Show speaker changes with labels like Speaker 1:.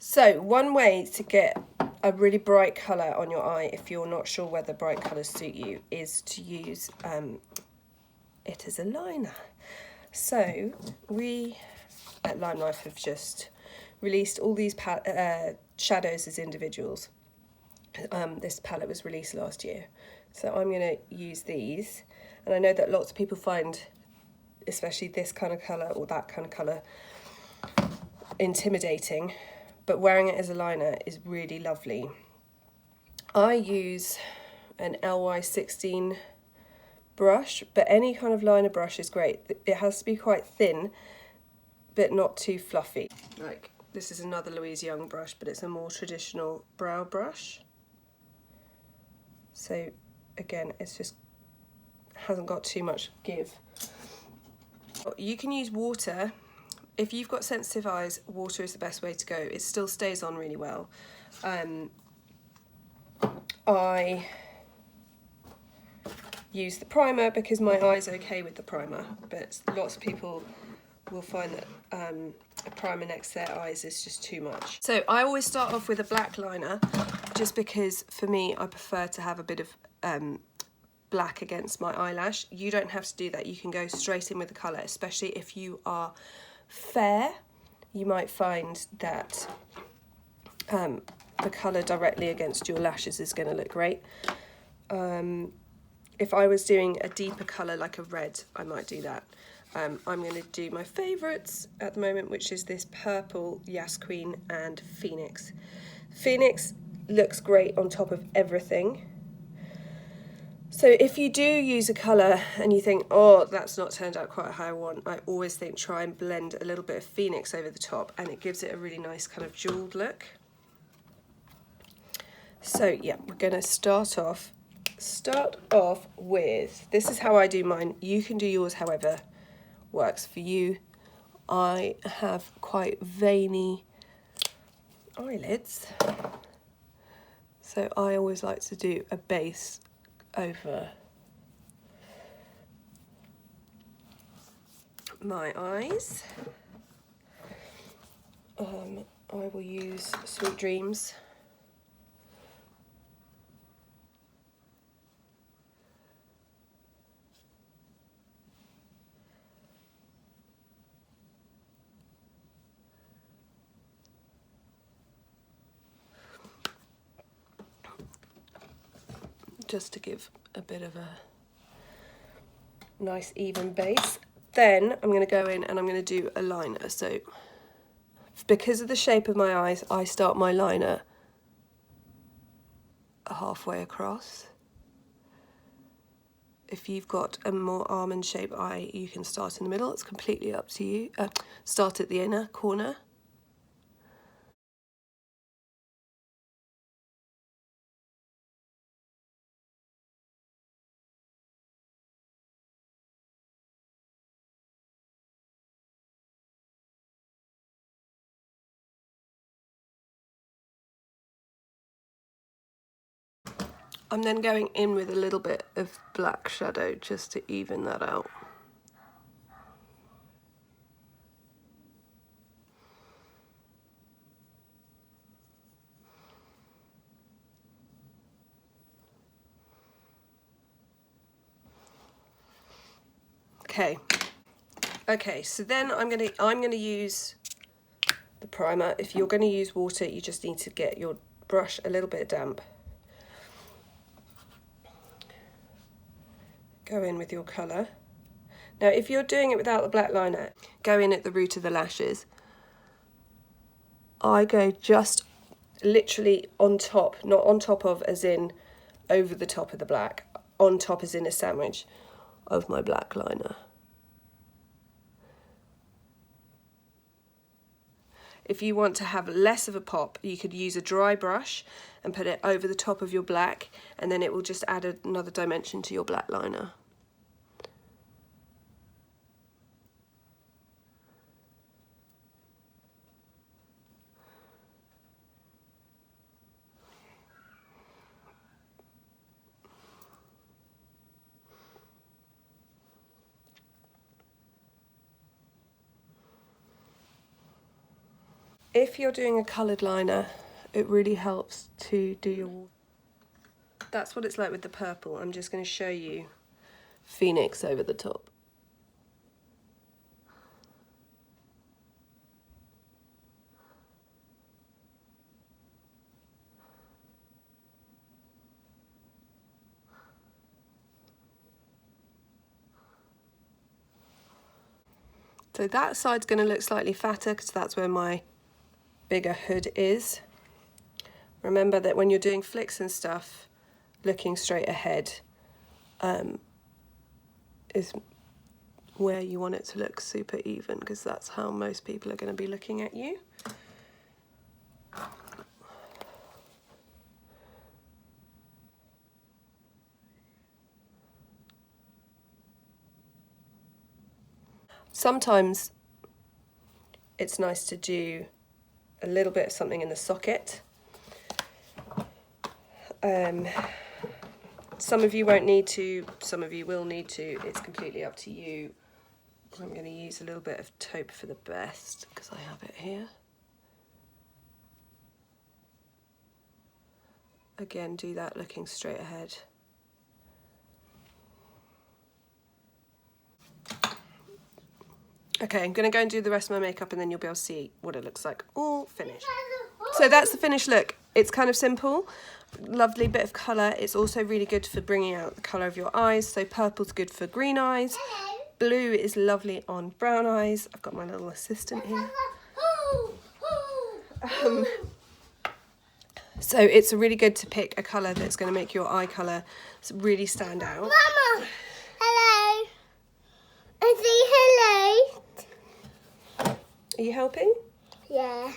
Speaker 1: So one way to get a really bright colour on your eye, if you're not sure whether bright colours suit you, is to use it as a liner. So we at Lime Life have just released all these shadows as individuals. This palette was released last year, so I'm going to use these, and I know that lots of people find especially this kind of colour or that kind of colour intimidating, but wearing it as a liner is really lovely. I use an LY16 brush, but any kind of liner brush is great. It has to be quite thin but not too fluffy. Like, this is another Louise Young brush, but it's a more traditional brow brush. So again, it's just hasn't got too much give. You can use water. If you've got sensitive eyes, water is the best way to go. It still stays on really well. I use the primer because my eye's okay with the primer, but lots of people will find that a primer next to their eyes is just too much. So I always start off with a black liner, just because for me I prefer to have a bit of black against my eyelash. You don't have to do that. You can go straight in with the colour, especially if you are fair. You might find that the colour directly against your lashes is going to look great. If I was doing a deeper colour like a red, I might do that. I'm going to do my favourites at the moment, which is this purple, Yas Queen and Phoenix. Phoenix looks great on top of everything. So if you do use a colour and you think, oh, that's not turned out quite how I want, I always think try and blend a little bit of Phoenix over the top, and it gives it a really nice kind of jewelled look. So yeah, we're going to start off with, this is how I do mine. You can do yours however works for you. I have quite veiny eyelids, so I always like to do a base over my eyes. I will use Sweet Dreams. Just to give a bit of a nice even base. Then I'm going to go in and I'm going to do a liner. So because of the shape of my eyes, I start my liner halfway across. If you've got a more almond shaped eye, you can start in the middle. It's completely up to you. Start at the inner corner. I'm then going in with a little bit of black shadow just to even that out. Okay, so then I'm gonna use the primer. If you're gonna use water, you just need to get your brush a little bit damp. Go in with your colour. Now, if you're doing it without the black liner, go in at the root of the lashes. I go just literally on top, not on top of as in over the top of the black, on top as in a sandwich of my black liner. If you want to have less of a pop, you could use a dry brush and put it over the top of your black, and then it will just add another dimension to your black liner. if you're doing a coloured liner, it really helps to do your... That's what it's like with the purple. I'm just going to show you Phoenix over the top. So that side's going to look slightly fatter because that's where my bigger hood is. Remember that when you're doing flicks and stuff, looking straight ahead is where you want it to look super even, because that's how most people are going to be looking at you. Sometimes it's nice to do a little bit of something in the socket. Some of you won't need to, some of you will need to. It's completely up to you. I'm going to use a little bit of taupe for the best because I have it here. Again, do that looking straight ahead. Okay, I'm going to go and do the rest of my makeup and then you'll be able to see what it looks like all finished. So that's the finished look. It's kind of simple, lovely bit of colour. It's also really good for bringing out the colour of your eyes. So purple's good for green eyes. Blue is lovely on brown eyes. I've got my little assistant here. So it's really good to pick a colour that's going to make your eye colour really stand out.
Speaker 2: Mama, hello. I say hello.
Speaker 1: Are you helping?
Speaker 2: Yeah.